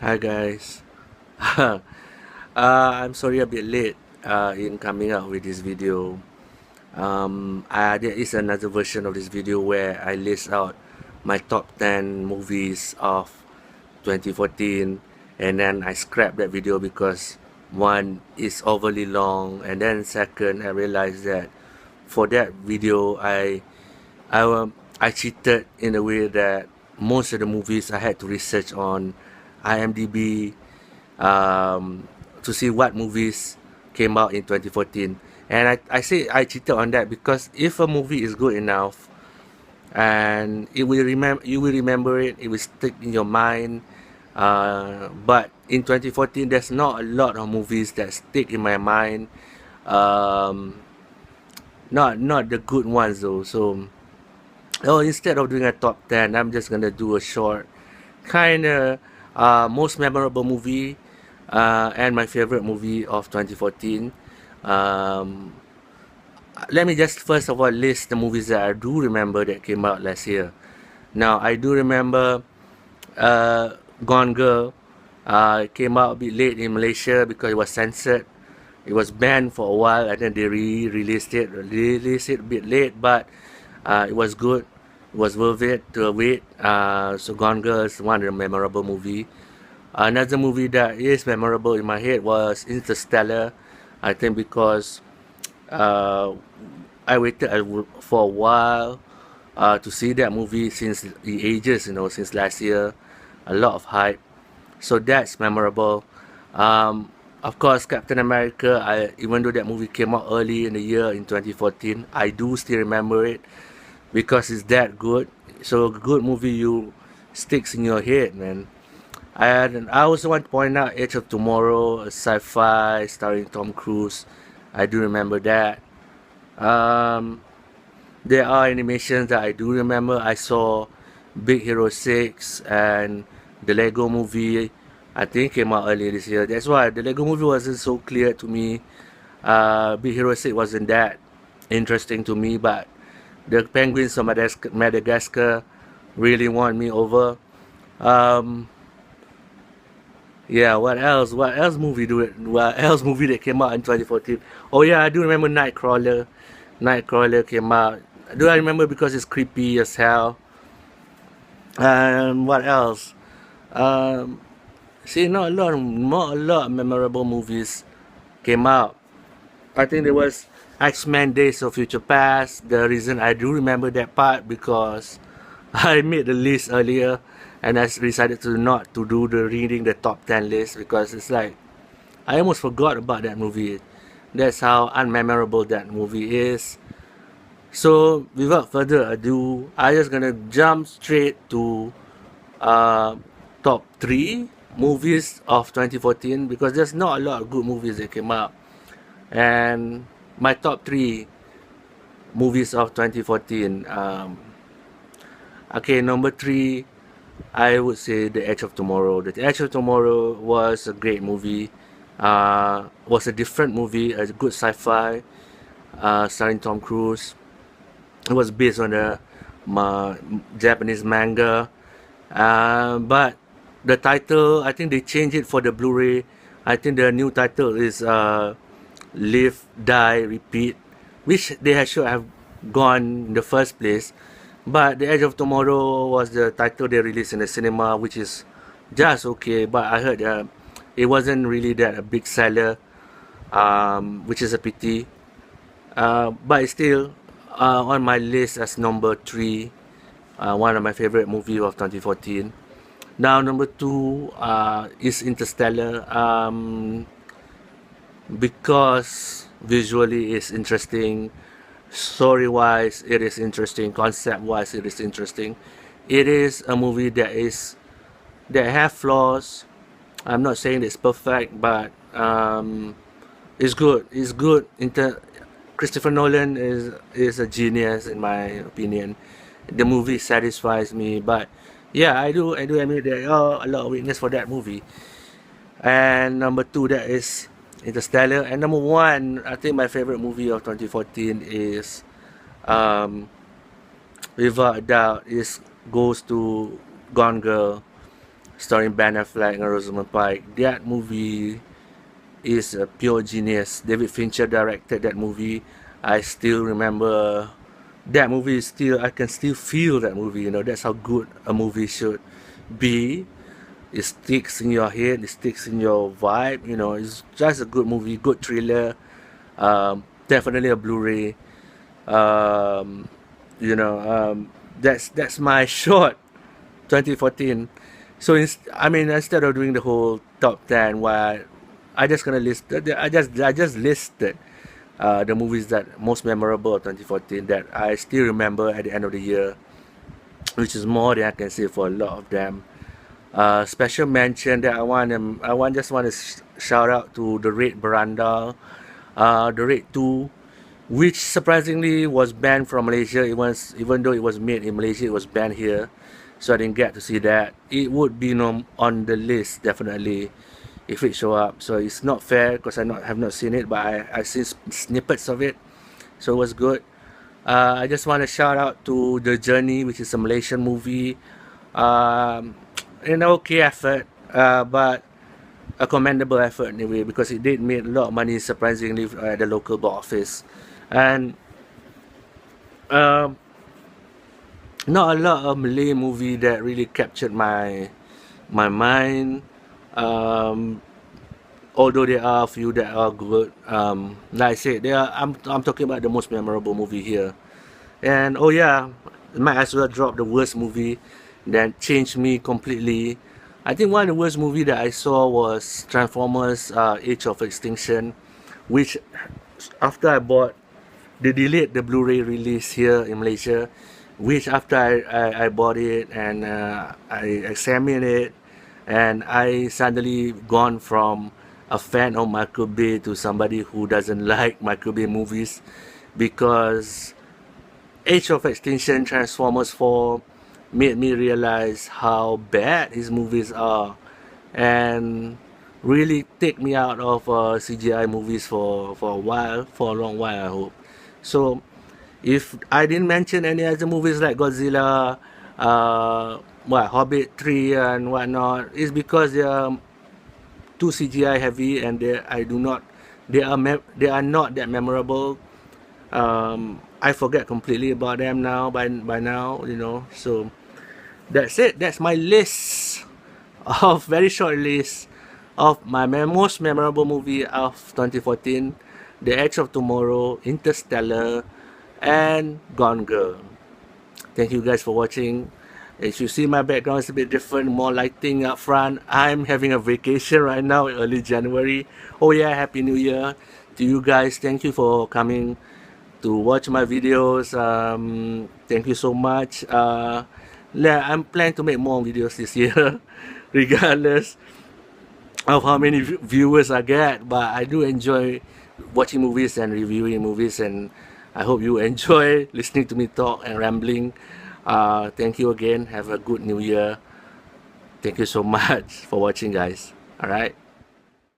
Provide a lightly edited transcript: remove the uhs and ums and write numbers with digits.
Hi guys. I'm sorry a bit late in coming out with this video. There is another version of this video where I list out my top 10 movies of 2014, and then I scrapped that video because one is overly long, and then second I realized that for that video I cheated in a way that most of the movies I had to research on IMDb to see what movies came out in 2014. And I say I cheated on that because if a movie is good enough and you will remember it, it will stick in your mind. But in 2014, there's not a lot of movies that stick in my mind. Um, not the good ones though. So, instead of doing a top 10, I'm just gonna do a short kind of most memorable movie and my favorite movie of 2014. Um, Let me just first of all list the movies that I do remember that came out last year. Now, I do remember Gone Girl. It came out a bit late in Malaysia because it was censored. It was banned for a while and then they released it a bit late, but it was good. It was worth it to wait. So Gone Girl is one of the memorable movie. Another movie that is memorable in my head was Interstellar. I think because uh, I waited for a while to see that movie since the ages, since last year. A lot of hype. So that's memorable. Um, of course, Captain America, even though that movie came out early in the year in 2014, I do still remember it because it's that good. So a good movie you sticks in your head, man. And I also want to point out Edge of Tomorrow, a sci-fi starring Tom Cruise. I do remember that. Um, there are animations that I do remember. I saw Big Hero 6 and the Lego movie. I think came out earlier this year. That's why the Lego movie wasn't so clear to me. Big Hero 6 wasn't that interesting to me, but the Penguins of Madagascar really won me over. Um, Yeah, what else? What else movie do it? What else movie that came out in 2014? Oh yeah, I do remember Nightcrawler. Nightcrawler came out. Do I remember because it's creepy as hell? And what else? Um, See, not a lot of memorable movies came out. I think there was X-Men: Days of Future Past. The reason I do remember that part because I made the list earlier, and I decided to not to do the reading the top 10 list because it's like I almost forgot about that movie. That's how unmemorable that movie is. So without further ado, I just gonna jump straight to uh, top three movies of 2014 because there's not a lot of good movies that came out. And my top three movies of 2014. Okay, number three, I would say The Edge of Tomorrow. The Edge of Tomorrow was a great movie. Was a different movie, a good sci-fi, starring Tom Cruise. It was based on a Japanese manga, but the title, I think they changed it for the Blu-ray. I think the new title is Live, Die, Repeat, which they should have gone in the first place. But The Edge of Tomorrow was the title they released in the cinema, which is just okay. But I heard it wasn't really that a big seller, which is a pity. But it's still on my list as number three, one of my favorite movie of 2014. Now number two is Interstellar. Because visually it's interesting, story wise it is interesting, concept wise it is interesting. It is a movie that have flaws. I'm not saying it's perfect, but it's good. It's good. Christopher Nolan is a genius in my opinion. The movie satisfies me, but yeah, I do admit there are a lot of weakness for that movie. And number two, that is Interstellar. And number one, I think my favorite movie of 2014 is, um, without a doubt, is goes to Gone Girl. starring Ben Affleck and Rosamund Pike. That movie is a pure genius. David Fincher directed that movie. I still remember that movie. Is still, I can still feel that movie. You know, that's how good a movie should be. It sticks in your head. It sticks in your vibe. You know, it's just a good movie, good thriller. Definitely a Blu-ray. Um, you know, that's my short 2014. So instead of doing the whole top 10, why I just gonna list I just listed the movies that most memorable of 2014 that I still remember at the end of the year, which is more than I can say for a lot of them. Special mention that just want to shout out to The Raid Barandal, The Raid 2, which surprisingly was banned from Malaysia. Even though it was made in Malaysia, it was banned here, so I didn't get to see that. It would be on the list definitely if it show up. So it's not fair because have not seen it, but I seen snippets of it, so it was good. I just want to shout out to The Journey, which is a Malaysian movie. An okay effort, but a commendable effort anyway, because it did make a lot of money surprisingly at the local box office. And um, not a lot of Malay movie that really captured my mind. Um, although there are a few that are good. Like I said, I'm talking about the most memorable movie here. And oh yeah, might as well drop the worst movie that changed me completely. I think one of the worst movie that I saw was Transformers: Age of Extinction, which after I bought, they delayed the Blu-ray release here in Malaysia. Which after I bought it and I examined it, and I suddenly gone from a fan of Michael Bay to somebody who doesn't like Michael Bay movies, because Age of Extinction, Transformers 4 made me realize how bad his movies are, and really take me out of CGI movies for a while, for a long while I hope. So if I didn't mention any other movies like Godzilla, Hobbit 3 and whatnot, it's because they are too CGI heavy, and they are not that memorable. I forget completely about them now by now, you know. So that's it. That's my list of very short list of my most memorable movie of 2014: The Edge of Tomorrow, Interstellar, and Gone Girl. Thank you guys for watching. As you see, my background is a bit different, more lighting up front. I'm having a vacation right now, early January. Oh yeah, Happy New Year to you guys. Thank you for coming to watch my videos. Thank you so much. Yeah, I'm planning to make more videos this year, regardless of how many viewers I get. But I do enjoy watching movies and reviewing movies, and I hope you enjoy listening to me talk and rambling. Thank you again. Have a good New Year. Thank you so much for watching, guys. All right.